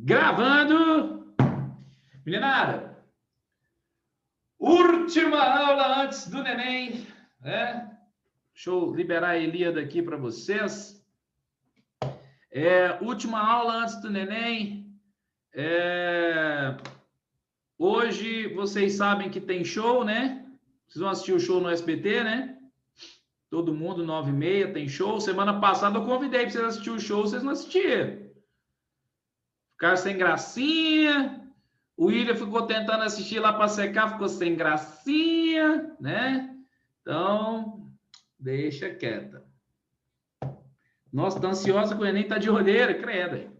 Gravando! Meninada, última aula antes do neném, né? Deixa eu liberar a Elíada aqui para vocês. Última aula antes do neném. Hoje vocês sabem que tem show, né? Vocês vão assistir o show no SBT, né? Todo mundo, 9h30, tem show. Semana passada eu convidei para vocês assistirem o show, vocês não assistiram. Ficaram sem gracinha. O William ficou tentando assistir lá para secar, ficou sem gracinha, né? Então, deixa quieta. Nossa, tá ansiosa com o Enem, tá de olheira, credo.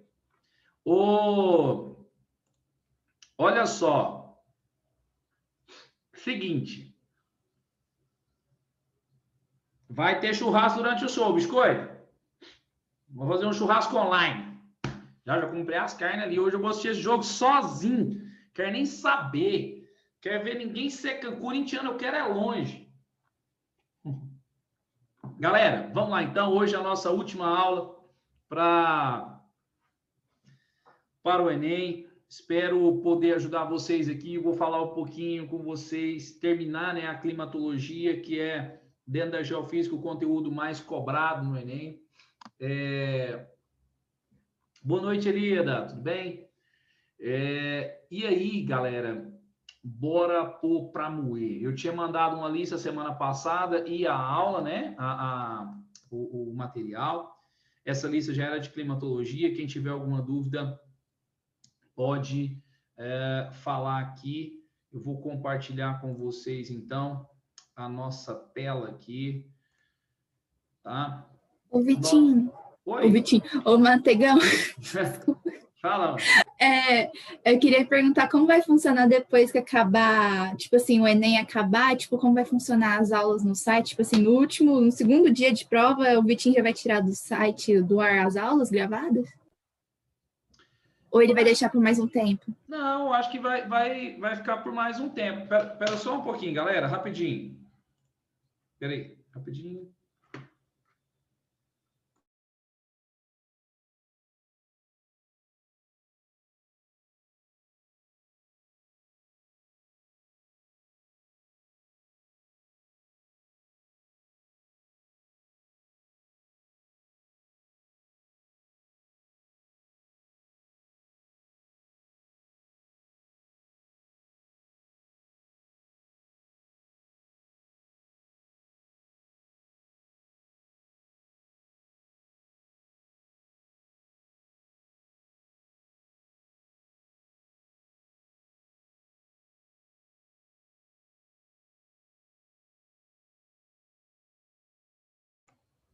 Olha só. Seguinte. Vai ter churrasco durante o show, biscoito. Vou fazer um churrasco online. Já comprei as carnes ali. Hoje eu vou assistir esse jogo sozinho. Quero nem saber. Quero ver ninguém ser corintiano. Eu quero é longe. Galera, vamos lá então. Hoje é a nossa última aula para o Enem. Espero poder ajudar vocês aqui. Vou falar um pouquinho com vocês. Terminar, né, a climatologia, que é, dentro da geofísica, o conteúdo mais cobrado no Enem. Boa noite, Elida, tudo bem? E aí, galera, bora pôr para moer. Eu tinha mandado uma lista semana passada e a aula, né? O material. Essa lista já era de climatologia. Quem tiver alguma dúvida pode falar aqui. Eu vou compartilhar com vocês, então, a nossa tela aqui. Tá? O Vitinho. Oi. O Vitinho. O Mantegão. Fala. Eu queria perguntar como vai funcionar depois que acabar, tipo assim, o Enem acabar, tipo, como vai funcionar as aulas no site, tipo assim, no segundo dia de prova, o Vitinho já vai tirar do site, do ar, as aulas gravadas? Ou ele vai deixar por mais um tempo? Não, acho que vai ficar por mais um tempo. Pera só um pouquinho, galera, rapidinho. Pera aí, rapidinho.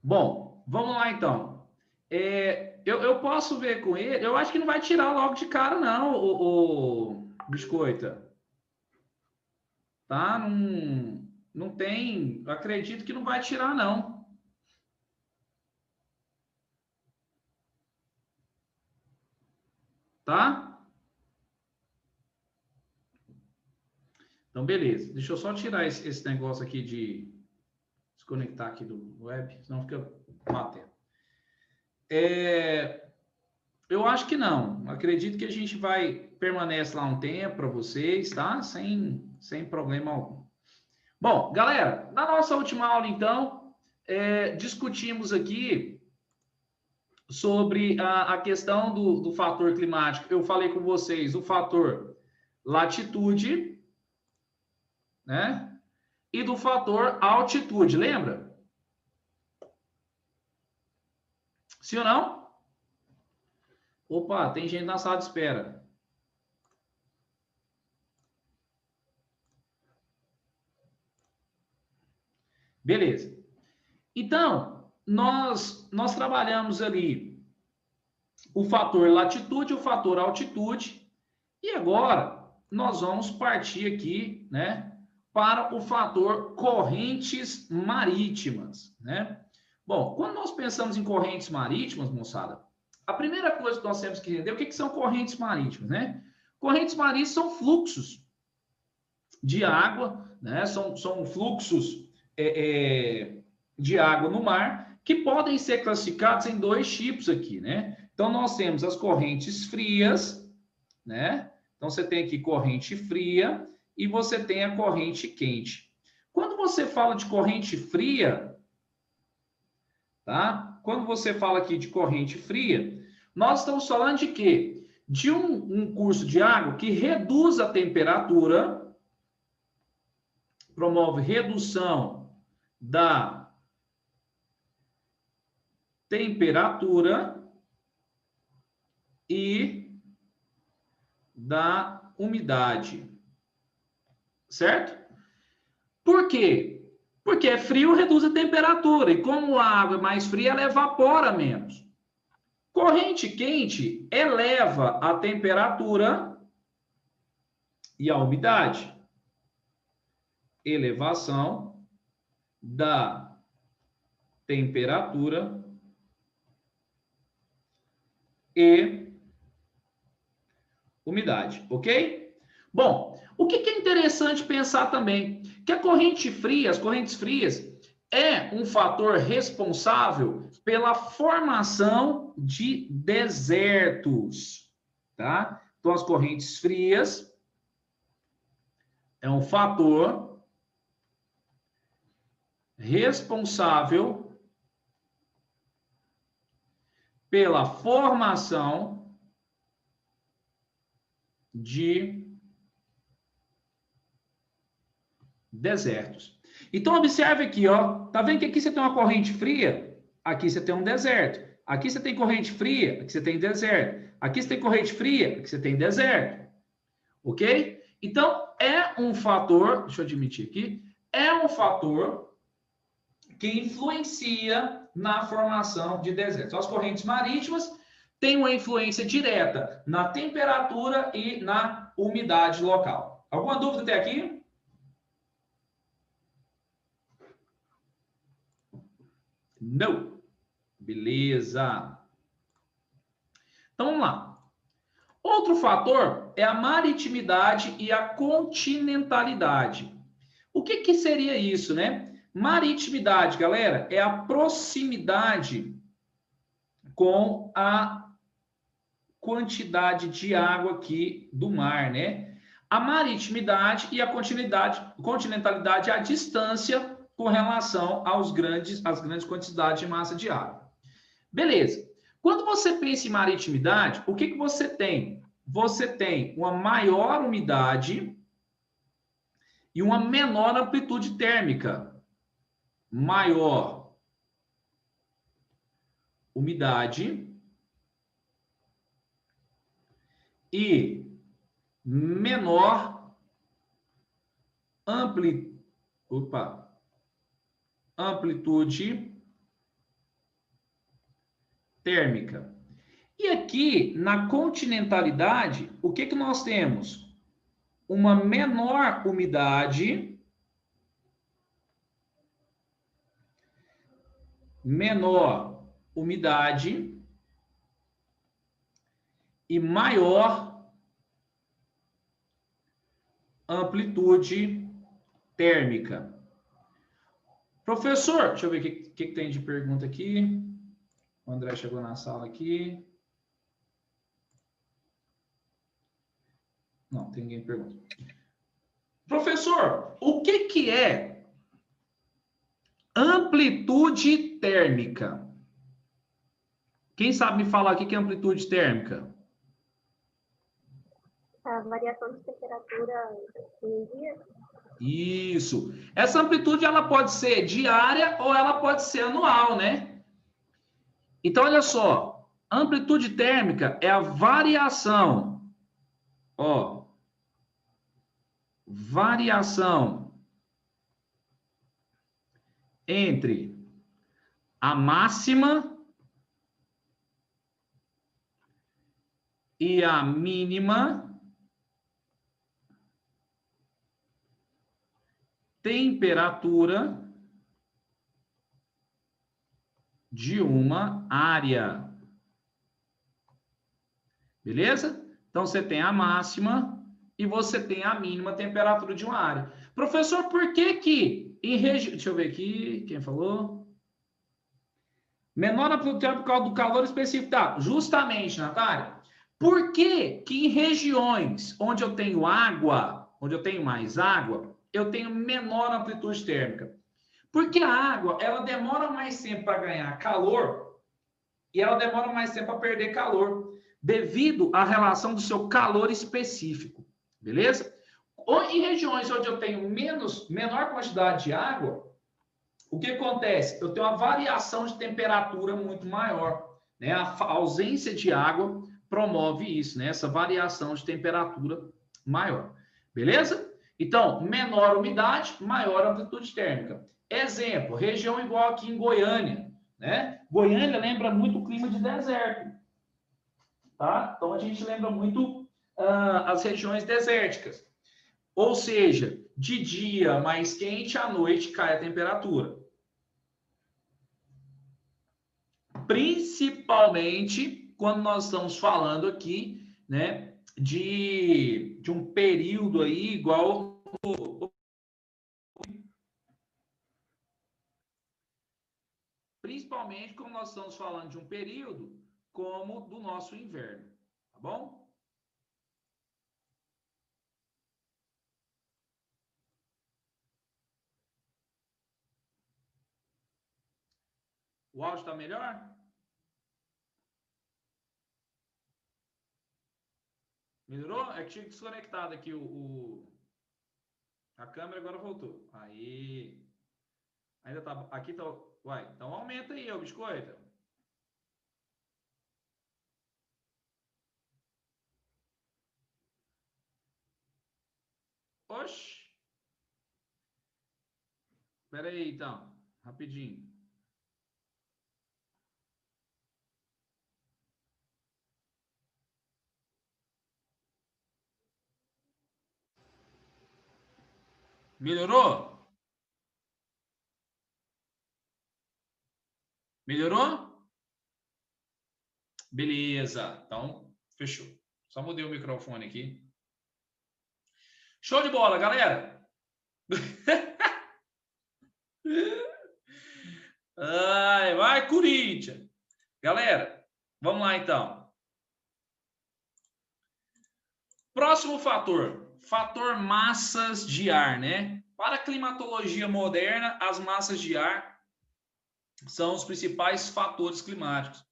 Bom, vamos lá então. Eu posso ver com ele. Eu acho que não vai tirar logo de cara, não, o biscoita. Tá? Não tem. Acredito que não vai tirar, não. Tá? Então, beleza. Deixa eu só tirar esse negócio aqui de desconectar aqui do web, senão fica batendo. Eu acho que não. Acredito que a gente vai permanecer lá um tempo para vocês, tá? Sem problema algum. Bom, galera, na nossa última aula, então, discutimos aqui sobre a questão do fator climático. Eu falei com vocês o fator latitude, né? E do fator altitude, lembra? Sim ou não? Opa, tem gente na sala de espera. Beleza. Então, nós trabalhamos ali o fator latitude e o fator altitude. E agora, nós vamos partir aqui, né, para o fator correntes marítimas, né? Bom, quando nós pensamos em correntes marítimas, moçada, a primeira coisa que nós temos que entender, o que são correntes marítimas, né? Correntes marítimas são fluxos de água, né? São fluxos de água no mar, que podem ser classificados em dois tipos aqui, né? Então, nós temos as correntes frias, né? Então, você tem aqui corrente fria e você tem a corrente quente. Quando você fala de corrente fria, tá? Quando você fala aqui de corrente fria, nós estamos falando de quê? De um curso de água que reduz a temperatura, promove redução da temperatura e da umidade. Certo? Por quê? Porque é frio, reduz a temperatura. E como a água é mais fria, ela evapora menos. Corrente quente eleva a temperatura e a umidade. Elevação da temperatura e umidade, ok? Bom, o que é interessante pensar também? Que a corrente fria, as correntes frias, é um fator responsável pela formação de desertos, tá? Então, as correntes frias é um fator responsável pela formação de desertos. Então, observe aqui, ó. Tá vendo que aqui você tem uma corrente fria? Aqui você tem um deserto. Aqui você tem corrente fria, aqui você tem deserto. Aqui você tem corrente fria, aqui você tem deserto. Ok? Então, é um fator, deixa eu admitir aqui, é um fator que influencia na formação de desertos. As correntes marítimas têm uma influência direta na temperatura e na umidade local. Alguma dúvida até aqui? Não. Beleza. Então, vamos lá. Outro fator é a maritimidade e a continentalidade. O que seria isso, né? Maritimidade, galera, é a proximidade com a quantidade de água aqui do mar, né? A maritimidade e a continentalidade é a distância com relação às grandes quantidades de massa de água. Beleza. Quando você pensa em maritimidade, o que você tem? Você tem uma maior umidade e uma menor amplitude térmica. Maior umidade e menor amplitude térmica. E aqui, na continentalidade, o que nós temos? Uma menor umidade, e maior amplitude térmica. Professor, deixa eu ver o que tem de pergunta aqui. O André chegou na sala aqui. Não, tem ninguém que pergunta. Professor, o que é amplitude térmica? Quem sabe me falar o que é amplitude térmica? A variação de temperatura em dia. Isso. Essa amplitude ela pode ser diária ou ela pode ser anual, né? Então, olha só. Amplitude térmica é a variação. Ó. Variação entre a máxima e a mínima temperatura de uma área. Beleza? Então, você tem a máxima e você tem a mínima temperatura de uma área. Professor, por que em região... Deixa eu ver aqui, quem falou? Menor amplitude térmica por causa do calor específico. Tá, justamente, Natália. Por que que em regiões onde eu tenho água, onde eu tenho mais água, eu tenho menor amplitude térmica? Porque a água, ela demora mais tempo para ganhar calor e ela demora mais tempo para perder calor, devido à relação do seu calor específico, beleza? Ou em regiões onde eu tenho menor quantidade de água, o que acontece? Eu tenho uma variação de temperatura muito maior, né? A ausência de água promove isso, né? Essa variação de temperatura maior, beleza? Então, menor umidade, maior amplitude térmica. Exemplo, região igual aqui em Goiânia, né? Goiânia lembra muito o clima de deserto, tá? Então, a gente lembra muito as regiões desérticas. Ou seja, de dia mais quente, à noite cai a temperatura. Principalmente quando nós estamos falando aqui, né, de um período aí igual... Principalmente quando nós estamos falando de um período como do nosso inverno, tá bom? O áudio está melhor? Melhorou? É que tinha desconectado aqui a câmera, agora voltou. Aí. Ainda tá. Aqui tá. Uai, então aumenta aí, ô biscoito. Oxi. Espera aí, então. Rapidinho. Melhorou? Melhorou? Beleza. Então, fechou. Só mudei o microfone aqui. Show de bola, galera. Ai, vai, Corinthians. Galera, vamos lá então. Próximo fator. Fator massas de ar, né? Para a climatologia moderna, as massas de ar são os principais fatores climáticos.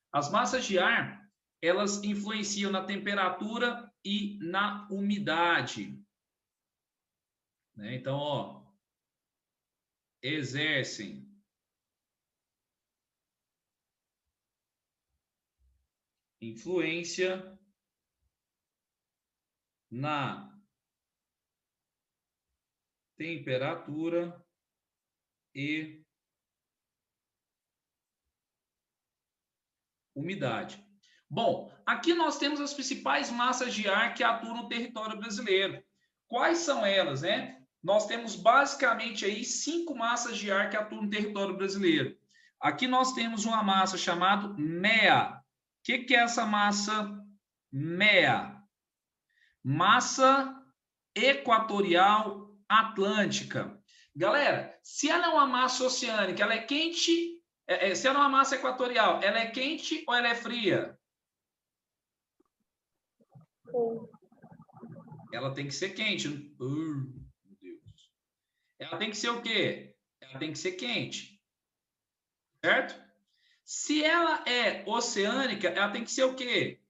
As massas de ar, elas influenciam na temperatura e na umidade, né? Então, ó, exercem influência na temperatura e umidade. Bom, aqui nós temos as principais massas de ar que atuam no território brasileiro. Quais são elas, né? Nós temos basicamente aí 5 massas de ar que atuam no território brasileiro. Aqui nós temos uma massa chamada MEA. O que é essa massa MEA? Massa equatorial atlântica. Galera, se ela é uma massa oceânica, ela é quente. Se ela é uma massa equatorial, ela é quente ou ela é fria? Sim. Ela tem que ser quente. Meu Deus. Ela tem que ser o quê? Ela tem que ser quente. Certo? Se ela é oceânica, ela tem que ser o quê?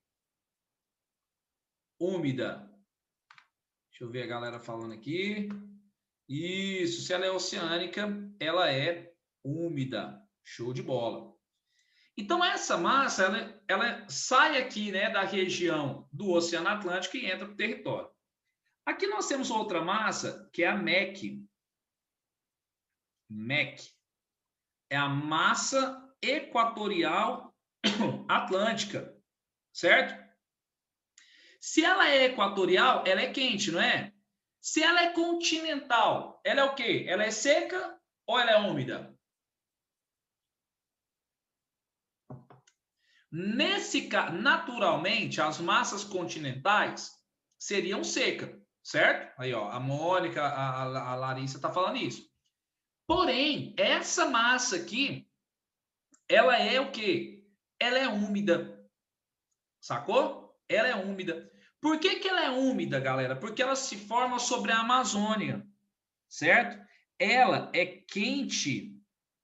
Úmida. Deixa eu ver a galera falando aqui. Isso, se ela é oceânica, ela é úmida. Show de bola. Então, essa massa, ela sai aqui, né, da região do Oceano Atlântico e entra para o território. Aqui nós temos outra massa, que é a MEC. MEC. É a massa equatorial atlântica, certo? Se ela é equatorial, ela é quente, não é? Se ela é continental, ela é o quê? Ela é seca ou ela é úmida? Nesse caso, naturalmente, as massas continentais seriam secas, certo? Aí, ó, a Mônica, a Larissa tá falando isso. Porém, essa massa aqui, ela é o quê? Ela é úmida. Sacou? Ela é úmida. Por que que ela é úmida, galera? Porque ela se forma sobre a Amazônia, certo? Ela é quente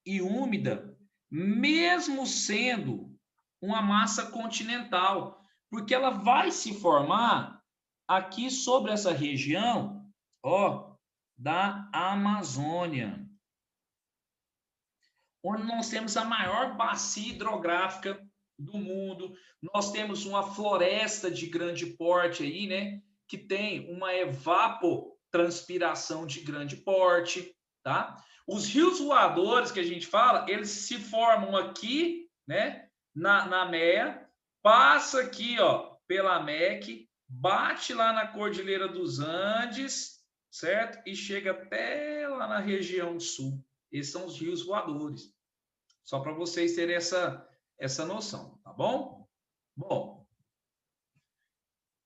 e úmida, mesmo sendo uma massa continental, porque ela vai se formar aqui sobre essa região, ó, da Amazônia, onde nós temos a maior bacia hidrográfica do mundo. Nós temos uma floresta de grande porte aí, né, que tem uma evapotranspiração de grande porte, tá? Os rios voadores que a gente fala, eles se formam aqui, né, na MEA, passa aqui, ó, pela MEC, bate lá na Cordilheira dos Andes, certo? E chega até lá na região sul. Esses são os rios voadores. Só para vocês terem essa noção, tá bom? Bom,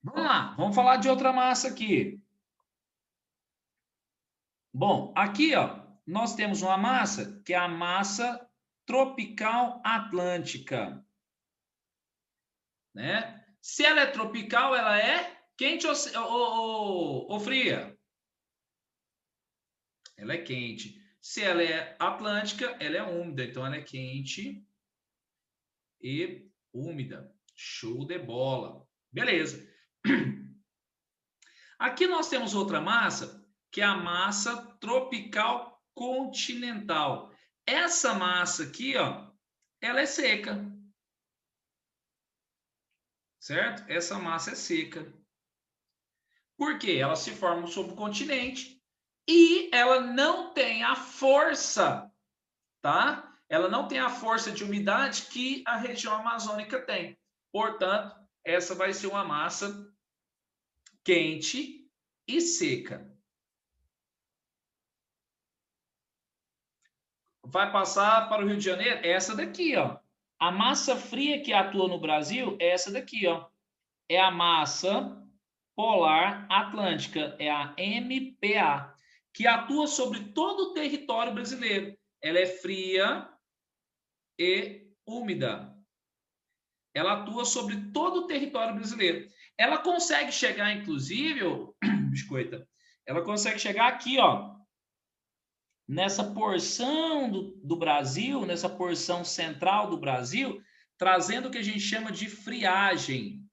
vamos lá, vamos falar de outra massa aqui. Bom, aqui, ó, nós temos uma massa que é a massa tropical atlântica, né? Se ela é tropical, ela é quente ou fria? Ela é quente. Se ela é atlântica, ela é úmida, então ela é quente e úmida. Show de bola. Beleza. Aqui nós temos outra massa, que é a massa tropical continental. Essa massa aqui, ó, ela é seca. Certo? Essa massa é seca. Por quê? Ela se forma sobre o continente e ela não tem a força, tá? Ela não tem a força de umidade que a região amazônica tem. Portanto, essa vai ser uma massa quente e seca. Vai passar para o Rio de Janeiro? Essa daqui, ó. A massa fria que atua no Brasil é essa daqui, ó. É a massa polar atlântica, é a MPA, que atua sobre todo o território brasileiro. Ela é fria e úmida. Ela atua sobre todo o território brasileiro. Ela consegue chegar, inclusive, biscoita, ela consegue chegar aqui, ó, nessa porção do Brasil, nessa porção central do Brasil, trazendo o que a gente chama de friagem.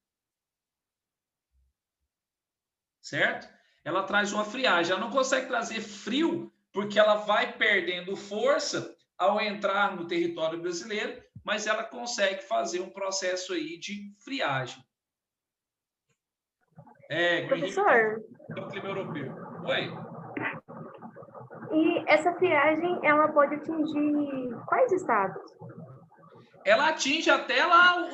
Certo? Ela traz uma friagem. Ela não consegue trazer frio, porque ela vai perdendo força ao entrar no território brasileiro, mas ela consegue fazer um processo aí de friagem. Professor, é o clima europeu. Oi? e essa friagem, ela pode atingir quais estados? Ela atinge até lá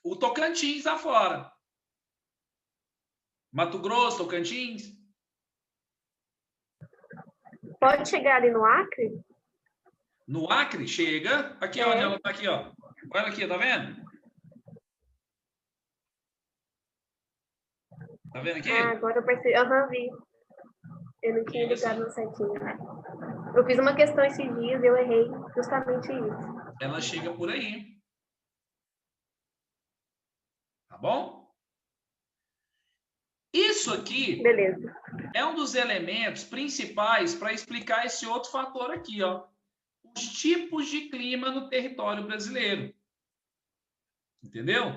o Tocantins afora. Mato Grosso, Tocantins. Pode chegar ali no Acre? No Acre, chega. Aqui, onde ela tá aqui, ó. Olha aqui, tá vendo? Tá vendo aqui? Ah, agora eu percebi. Eu vi. Eu não tinha ligado no certinho. Eu fiz uma questão esses dias e eu errei justamente isso. Ela chega por aí. Tá bom? Isso aqui Beleza. é um dos elementos principais para explicar esse outro fator aqui, ó. Os tipos de clima no território brasileiro. Entendeu?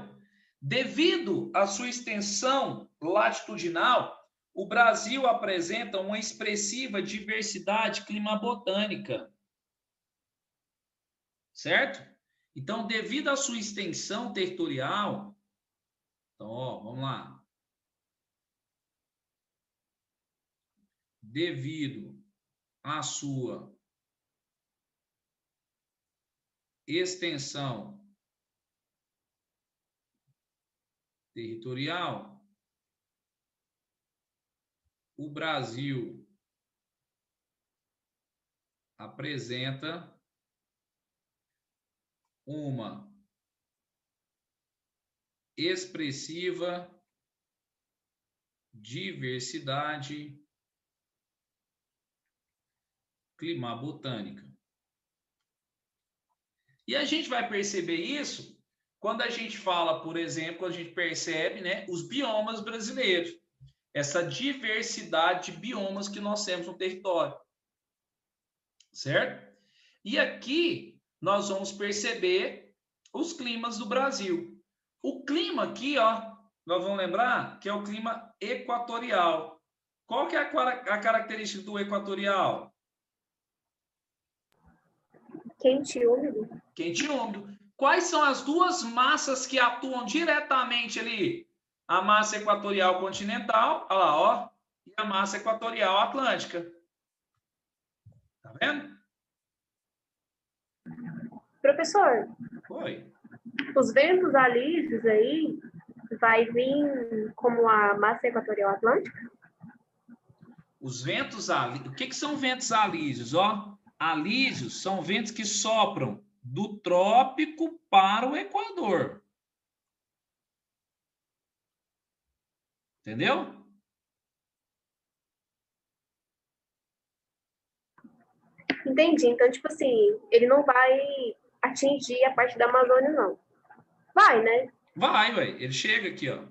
Devido à sua extensão latitudinal, o Brasil apresenta uma expressiva diversidade climabotânica. Certo? Então, devido à sua extensão territorial, então, ó, vamos lá. Devido à sua extensão territorial, o Brasil apresenta uma expressiva diversidade climabotânica. E a gente vai perceber isso quando a gente fala, por exemplo, a gente percebe, né, os biomas brasileiros, essa diversidade de biomas que nós temos no território, certo? E aqui nós vamos perceber os climas do Brasil. O clima aqui, ó, nós vamos lembrar que é o clima equatorial. Qual que é a característica do equatorial? Quente e úmido. Quente e úmido. Quais são as duas massas que atuam diretamente ali? A massa equatorial continental, olha lá, ó, e a massa equatorial atlântica. Tá vendo? Professor, Foi. os ventos alísios aí vai vir como a massa equatorial atlântica? Os ventos alísios. O que são ventos alísios? Ó, alísios são ventos que sopram do trópico para o Equador. Entendeu? Entendi. Então, tipo assim, ele não vai atingir a parte da Amazônia, não. Vai, né? Vai, ué. Ele chega aqui, ó.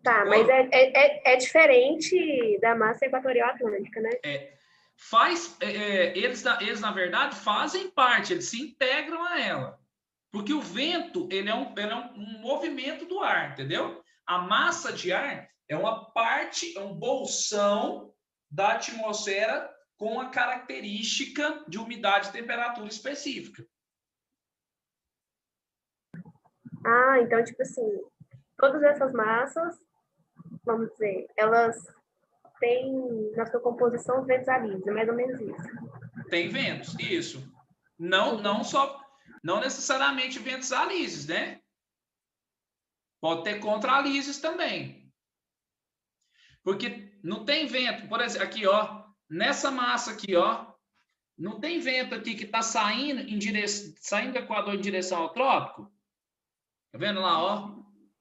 Tá, mas é diferente da massa equatorial atlântica, né? Eles, na verdade, fazem parte, eles se integram a ela. Porque o vento, ele é um movimento do ar, entendeu? A massa de ar é uma parte, é um bolsão da atmosfera com a característica de umidade e temperatura específica. Ah, então, tipo assim, todas essas massas, vamos dizer, elas têm na sua composição os ventos alísios, é mais ou menos isso. Tem ventos, isso. Não necessariamente ventos alísios, né? Pode ter contralísios também. Porque não tem vento, por exemplo, aqui, ó, nessa massa aqui, ó, não tem vento aqui que está saindo saindo do Equador em direção ao trópico? Tá vendo lá, ó?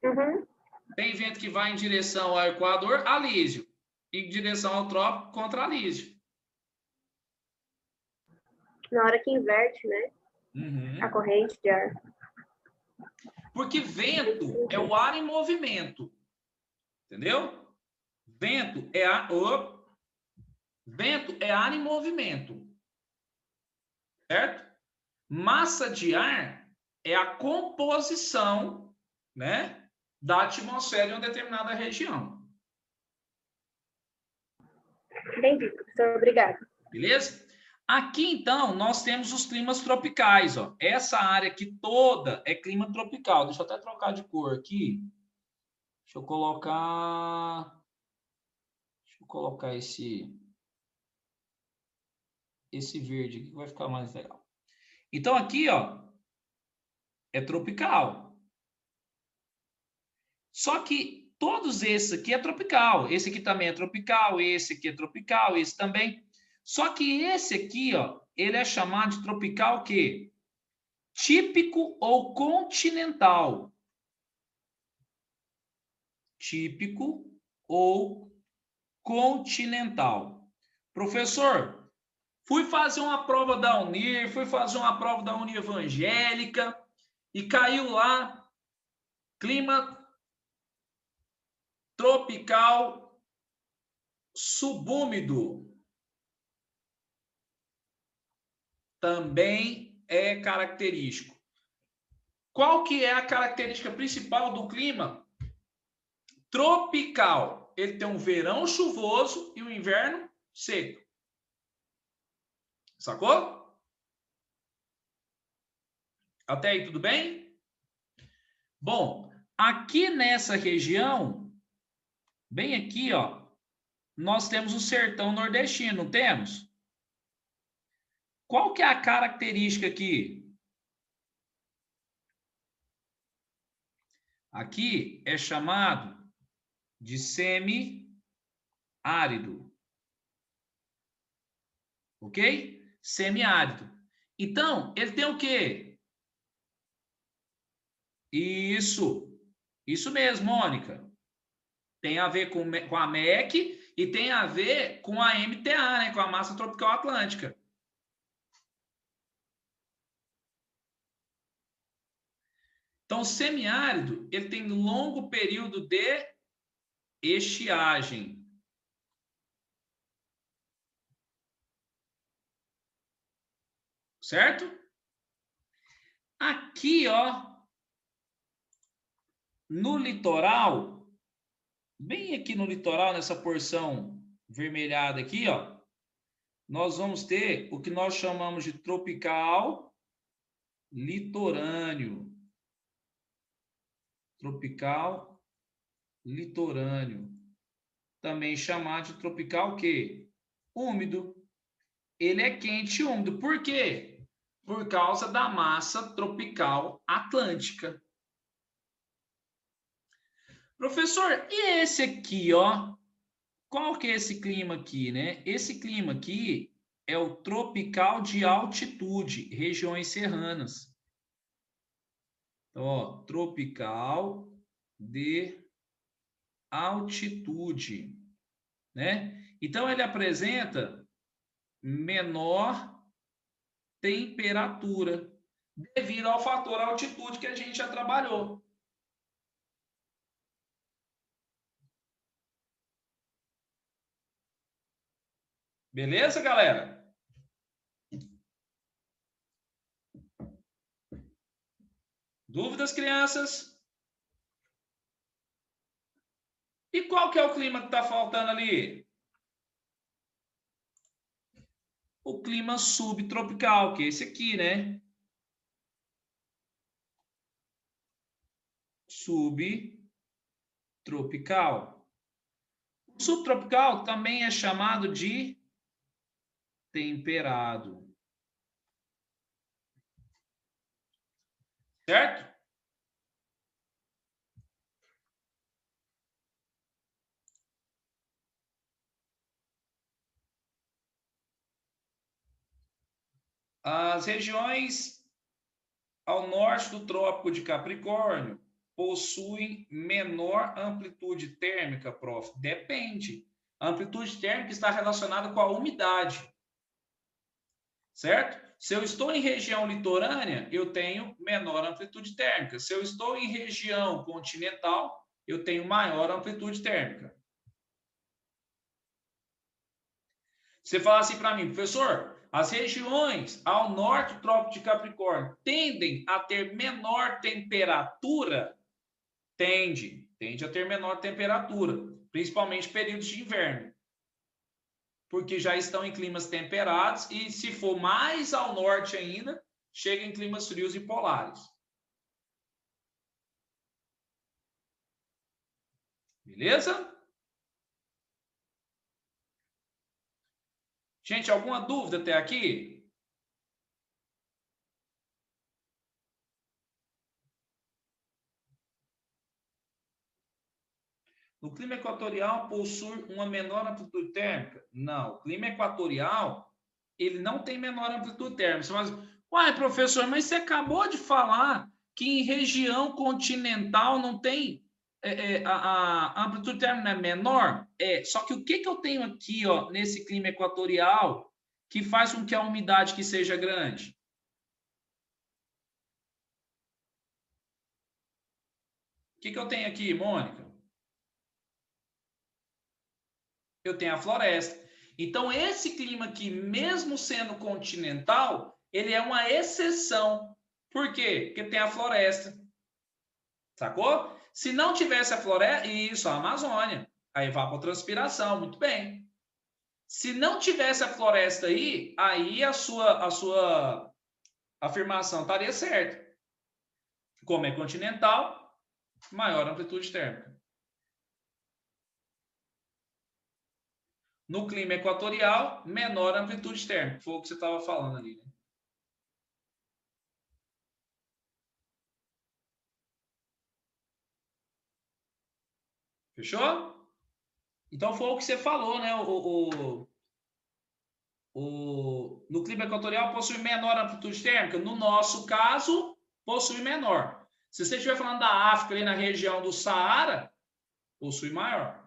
Uhum. Tem vento que vai em direção ao Equador, alísio. E em direção ao trópico, contralísio. Na hora que inverte, né? Uhum. A corrente de ar. Porque vento é o ar em movimento. Entendeu? Vento é ar em movimento. Certo? Massa de ar é a composição, né, da atmosfera em uma determinada região. Entendi, professor. Obrigada. Beleza? Aqui, então, nós temos os climas tropicais. Ó. Essa área aqui toda é clima tropical. Deixa eu até trocar de cor aqui. Deixa eu colocar esse verde aqui que vai ficar mais legal. Então, aqui, ó, é tropical. Só que todos esses aqui é tropical. Esse aqui também é tropical, esse aqui é tropical, esse também. Só que esse aqui, ó, ele é chamado de tropical o quê? Típico ou continental. Típico ou continental. Professor, fui fazer uma prova da Unir, fui fazer uma prova da Univangélica e caiu lá clima tropical subúmido. Também é característico. Qual que é a característica principal do clima tropical? Ele tem um verão chuvoso e um inverno seco. Sacou? Até aí tudo bem? Bom, aqui nessa região, bem aqui, ó, nós temos o sertão nordestino, não temos? Qual que é a característica aqui? Aqui é chamado de semiárido. Ok? Semiárido. Então, ele tem o quê? Isso mesmo, Mônica. Tem a ver com a MEC e tem a ver com a MTA, né? Com a massa tropical atlântica. Então, o semiárido, ele tem longo período de estiagem. Certo? Aqui, ó, no litoral, bem aqui no litoral, nessa porção vermelhada aqui, ó, nós vamos ter o que nós chamamos de tropical litorâneo. Tropical litorâneo. Também chamado de tropical o quê? Úmido. Ele é quente e úmido. Por quê? Por causa da massa tropical atlântica. Professor, e esse aqui, ó? Qual que é esse clima aqui, né? Esse clima aqui é o tropical de altitude, regiões serranas. Então, ó, tropical de altitude, né? Então, ele apresenta menor temperatura devido ao fator altitude que a gente já trabalhou. Beleza, galera? Dúvidas, crianças? E qual que é o clima que está faltando ali? O clima subtropical, que é esse aqui, né? Subtropical. O subtropical também é chamado de temperado. Certo? As regiões ao norte do Trópico de Capricórnio possuem menor amplitude térmica, prof. Depende. A amplitude térmica está relacionada com a umidade. Certo? Se eu estou em região litorânea, eu tenho menor amplitude térmica. Se eu estou em região continental, eu tenho maior amplitude térmica. Você fala assim para mim, professor, as regiões ao norte do Trópico de Capricórnio tendem a ter menor temperatura? Tende a ter menor temperatura, principalmente períodos de inverno. Porque já estão em climas temperados e se for mais ao norte ainda, chega em climas frios e polares. Beleza? Gente, alguma dúvida até aqui? O clima equatorial possui uma menor amplitude térmica? Não. O clima equatorial, ele não tem menor amplitude térmica. Mas, uai, professor, mas você acabou de falar que em região continental não tem a amplitude térmica é menor? Só que o que eu tenho aqui, ó, nesse clima equatorial que faz com que a umidade que seja grande? O que eu tenho aqui, Mônica? Eu tenho a floresta. Então, esse clima aqui, mesmo sendo continental, ele é uma exceção. Por quê? Porque tem a floresta. Sacou? Se não tivesse a floresta, isso, a Amazônia, a evapotranspiração, muito bem. Se não tivesse a floresta aí a sua afirmação estaria certa. Como é continental, maior amplitude térmica. No clima equatorial, menor amplitude térmica. Foi o que você estava falando ali, né? Fechou? Então foi o que você falou, né? No clima equatorial possui menor amplitude térmica. No nosso caso, possui menor. Se você estiver falando da África, ali na região do Saara, possui maior.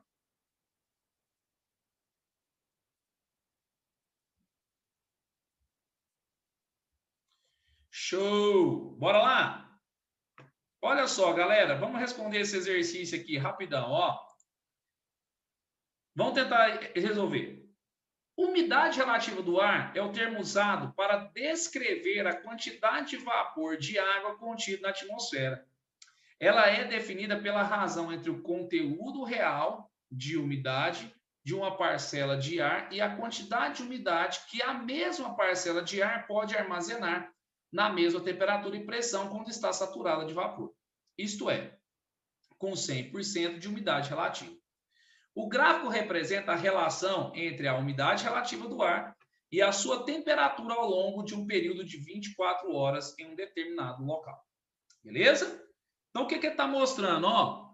Show! Bora lá? Olha só, galera, vamos responder esse exercício aqui rapidão, ó. Vamos tentar resolver. Umidade relativa do ar é o termo usado para descrever a quantidade de vapor de água contido na atmosfera. Ela é definida pela razão entre o conteúdo real de umidade de uma parcela de ar e a quantidade de umidade que a mesma parcela de ar pode armazenar na mesma temperatura e pressão quando está saturada de vapor. Isto é, com 100% de umidade relativa. O gráfico representa a relação entre a umidade relativa do ar e a sua temperatura ao longo de um período de 24 horas em um determinado local. Beleza? Então, o que ele está mostrando? Ó,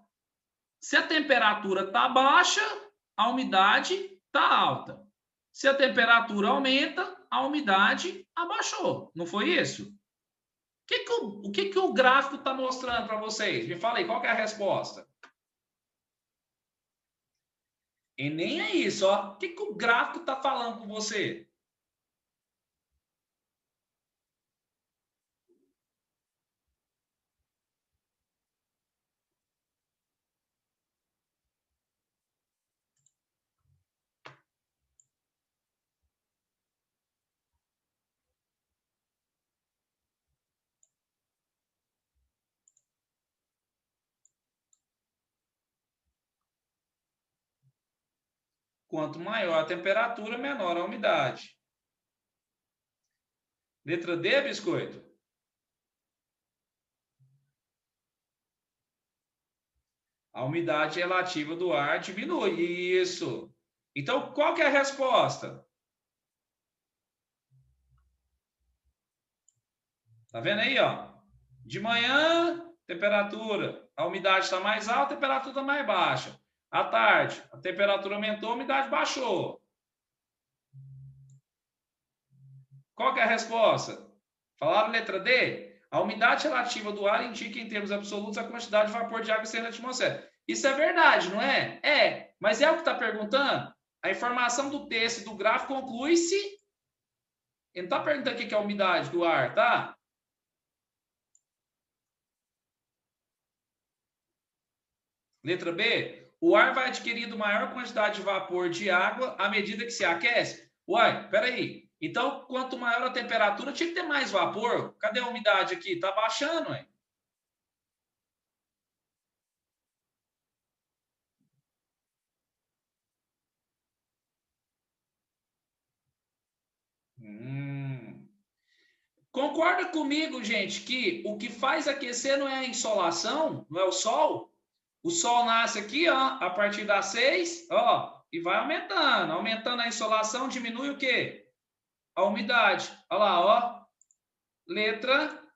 se a temperatura está baixa, a umidade está alta. Se a temperatura aumenta, a umidade abaixou. Não foi isso? O que o gráfico está mostrando para vocês? Me fala aí, qual que é a resposta? E nem é isso, ó. O que o gráfico está falando com você? Quanto maior a temperatura, menor a umidade. Letra D, biscoito? A umidade relativa do ar diminui. Isso. Então, qual que é a resposta? Tá vendo aí, ó? De manhã, temperatura. A umidade está mais alta, a temperatura está mais baixa. À tarde, a temperatura aumentou, a umidade baixou. Qual que é a resposta? Falaram letra D? A umidade relativa do ar indica em termos absolutos a quantidade de vapor de água existente na atmosfera. Isso é verdade, não é? É, mas é o que está perguntando? A informação do texto e do gráfico conclui-se. Ele não está perguntando o que é a umidade do ar, tá? Letra B. O ar vai adquirindo maior quantidade de vapor de água à medida que se aquece. Uai, peraí. Então, quanto maior a temperatura, tinha que ter mais vapor. Cadê a umidade aqui? Está baixando, ué. Concorda comigo, gente, que o que faz aquecer não é a insolação, não é o sol? O sol nasce aqui, ó, a partir das 6, ó, e vai aumentando. Aumentando a insolação, diminui o quê? A umidade. Olha lá, ó. Letra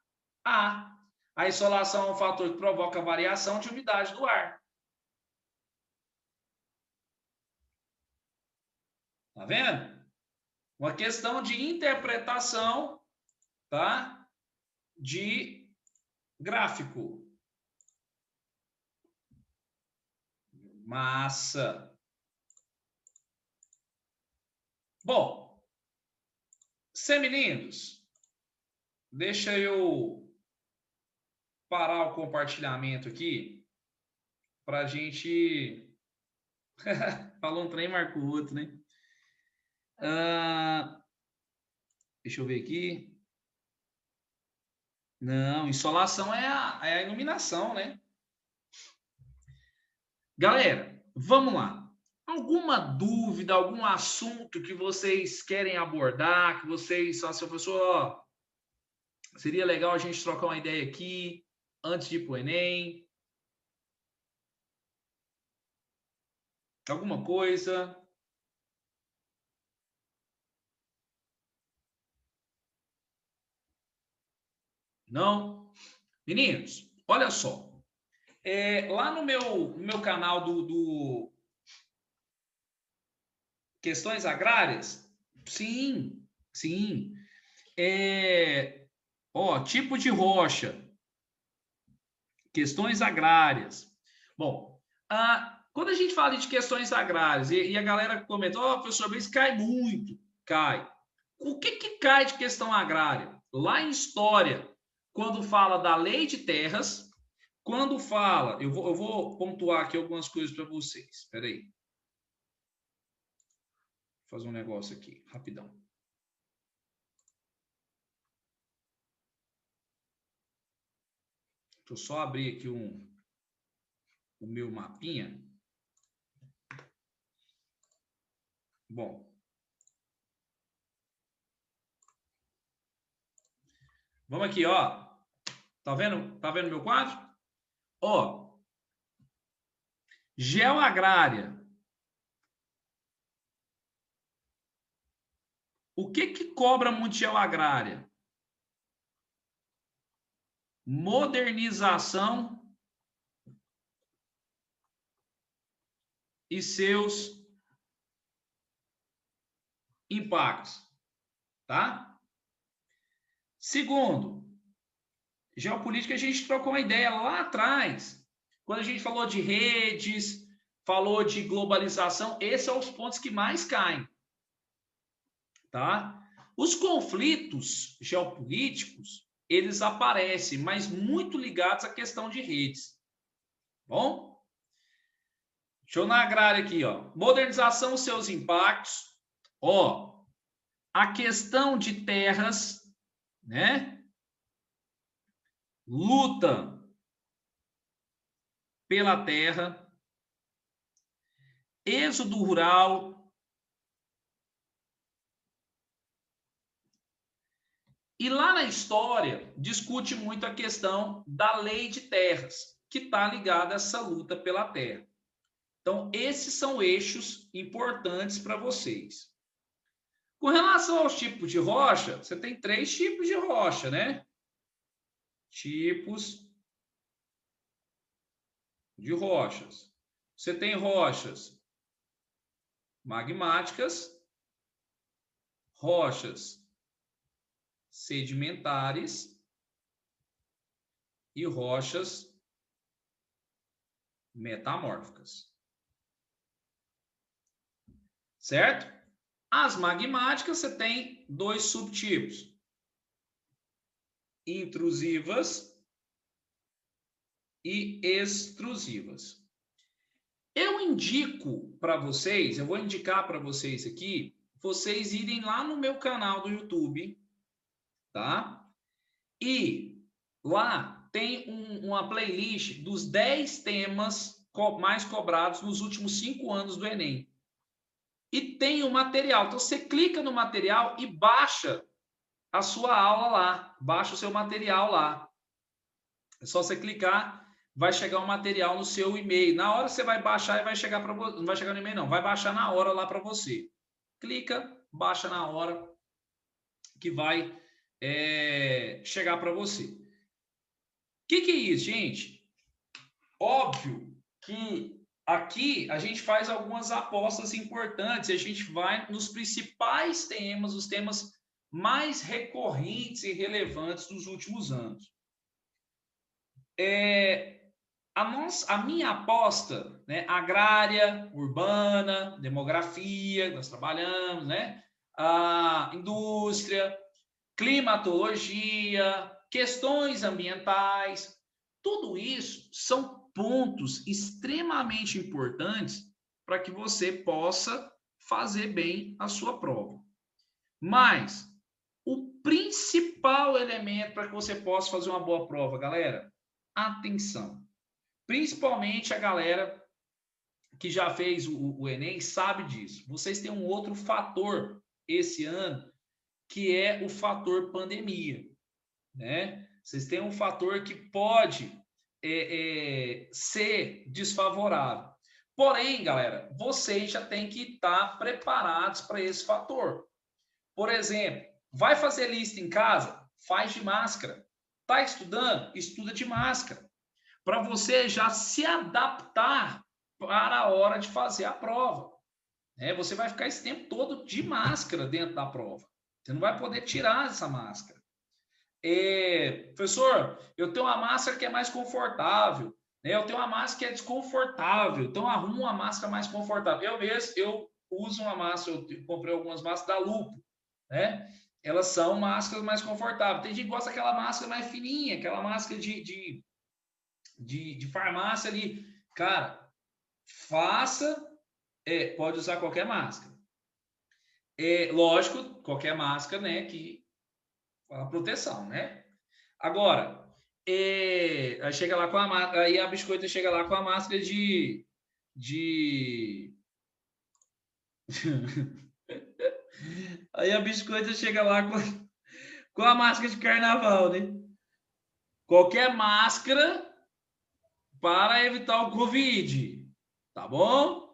A. A insolação é um fator que provoca variação de umidade do ar. Tá vendo? Uma questão de interpretação, tá? De gráfico. Massa. Bom, semilindos, deixa eu parar o compartilhamento aqui para a gente... Falou um trem, marcou outro, né? Deixa eu ver aqui. Não, insolação é a iluminação, né? Galera, vamos lá. Alguma dúvida, algum assunto que vocês querem abordar, que vocês falam assim, professor, seria legal a gente trocar uma ideia aqui antes de ir para o Enem? Alguma coisa? Não? Meninos, olha só. Lá no meu canal do Questões Agrárias, sim. Tipo de rocha, questões agrárias. Bom, quando a gente fala de questões agrárias e a galera comenta, professor, mas cai muito. Cai. O que cai de questão agrária? Lá em História, quando fala da lei de terras, Quando fala, eu vou pontuar aqui algumas coisas para vocês. Espera aí. Vou fazer um negócio aqui, rapidão. Deixa eu só abrir aqui o meu mapinha. Bom. Vamos aqui, ó. Tá vendo? Tá vendo meu quadro? Ó. Geoagrária. O que cobra muito geoagrária? Modernização e seus impactos, tá? Segundo, geopolítica, a gente trocou uma ideia lá atrás, quando a gente falou de redes, falou de globalização, esses são os pontos que mais caem, tá? Os conflitos geopolíticos, eles aparecem, mas muito ligados à questão de redes. Bom? Deixa eu na agrária aqui, ó. Modernização, seus impactos. Ó, a questão de terras, né? Luta pela terra, êxodo rural. E lá na história, discute muito a questão da lei de terras, que está ligada a essa luta pela terra. Então, esses são eixos importantes para vocês. Com relação aos tipos de rocha, você tem 3 tipos de rocha, né? Tipos de rochas. Você tem rochas magmáticas, rochas sedimentares e rochas metamórficas. Certo? As magmáticas, você tem 2 subtipos. Intrusivas e extrusivas. Eu indico para vocês, eu vou indicar para vocês aqui, vocês irem lá no meu canal do YouTube, tá? E lá tem uma playlist dos 10 temas mais cobrados nos últimos 5 anos do Enem. E tem o material. Então, você clica no material e baixa a sua aula lá. Baixa o seu material lá. É só você clicar, vai chegar o material no seu e-mail. Na hora você vai baixar e vai chegar para você. Não vai chegar no e-mail, não. Vai baixar na hora lá para você. Clica, baixa na hora que vai chegar para você. O que é isso, gente? Óbvio que aqui a gente faz algumas apostas importantes. A gente vai nos principais temas, os temas mais recorrentes e relevantes dos últimos anos. A minha aposta, né, agrária, urbana, demografia, nós trabalhamos, né, a indústria, climatologia, questões ambientais, tudo isso são pontos extremamente importantes para que você possa fazer bem a sua prova. Mas o principal elemento para que você possa fazer uma boa prova, galera, atenção. Principalmente a galera que já fez o Enem sabe disso. Vocês têm um outro fator esse ano, que é o fator pandemia, né? Vocês têm um fator que pode ser desfavorável. Porém, galera, vocês já têm que estar preparados para esse fator. Por exemplo, vai fazer lista em casa? Faz de máscara. Está estudando? Estuda de máscara. Para você já se adaptar para a hora de fazer a prova. Você vai ficar esse tempo todo de máscara dentro da prova. Você não vai poder tirar essa máscara. Professor, eu tenho uma máscara que é mais confortável. Eu tenho uma máscara que é desconfortável. Então, arrumo uma máscara mais confortável. Eu uso uma máscara, eu comprei algumas máscaras da Lupo, né? Elas são máscaras mais confortáveis. Tem gente que gosta daquela máscara mais fininha, aquela máscara de de farmácia ali. Cara, faça, pode usar qualquer máscara. Lógico, qualquer máscara, né, que a proteção, né? Agora, aí chega lá com aí a biscoita chega lá com a máscara de... Aí a biscoita chega lá com a máscara de carnaval, né? Qualquer máscara para evitar o Covid, tá bom?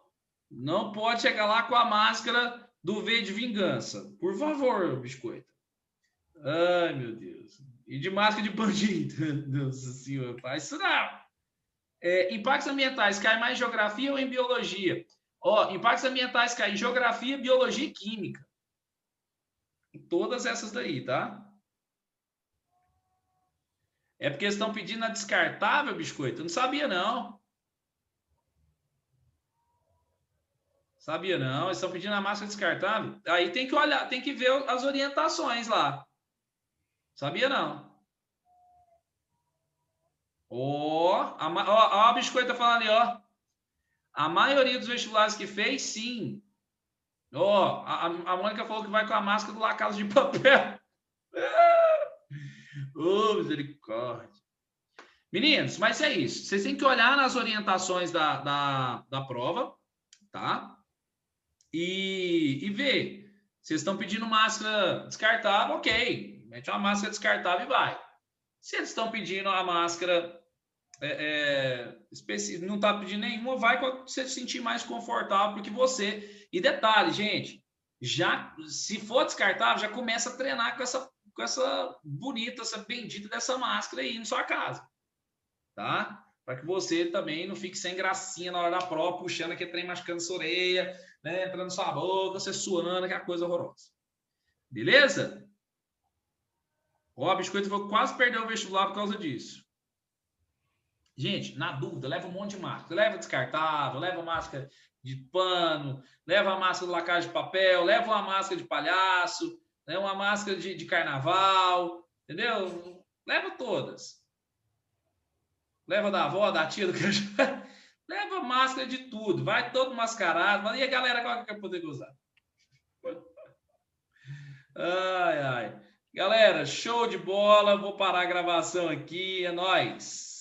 Não pode chegar lá com a máscara do V de vingança. Por favor, biscoito. Ai, meu Deus. E de máscara de bandido. Nossa senhora, faz isso não. Impactos ambientais, cai mais em geografia ou em biologia? Impactos ambientais cai em geografia, biologia e química. Todas essas daí, tá? É porque eles estão pedindo a descartável, biscoito? Eu não sabia, não. Sabia, não. Eles estão pedindo a máscara descartável. Aí tem que olhar, tem que ver as orientações lá. Sabia, não. A biscoita falando ali, ó. A maioria dos vestibulares que fez, sim. A Mônica falou que vai com a máscara do La Casa de Papel. Misericórdia. Meninos, mas é isso. Vocês têm que olhar nas orientações da prova, tá? E ver. Vocês estão pedindo máscara descartável, ok. Mete uma máscara descartável e vai. Se eles estão pedindo a máscara não está pedindo nenhuma, vai quando você se sentir mais confortável, porque você... E detalhe, gente, já se for descartável, já começa a treinar com essa bonita, essa bendita dessa máscara aí na sua casa, tá? Para que você também não fique sem gracinha na hora da prova, puxando aquele trem, machucando sua orelha, né, entrando na sua boca, você suando, que é a coisa horrorosa. Beleza? Ó, a biscoito quase perdeu o vestibular por causa disso. Gente, na dúvida, leva um monte de máscara. Leva descartável, leva máscara de pano, leva a máscara do La Casa de Papel, leva uma máscara de palhaço, né, uma máscara de carnaval, entendeu? Leva todas. Leva da avó, da tia, do cachorro. Leva máscara de tudo. Vai todo mascarado. E a galera qual que vai poder usar? Ai, ai. Galera, show de bola. Vou parar a gravação aqui. É nóis.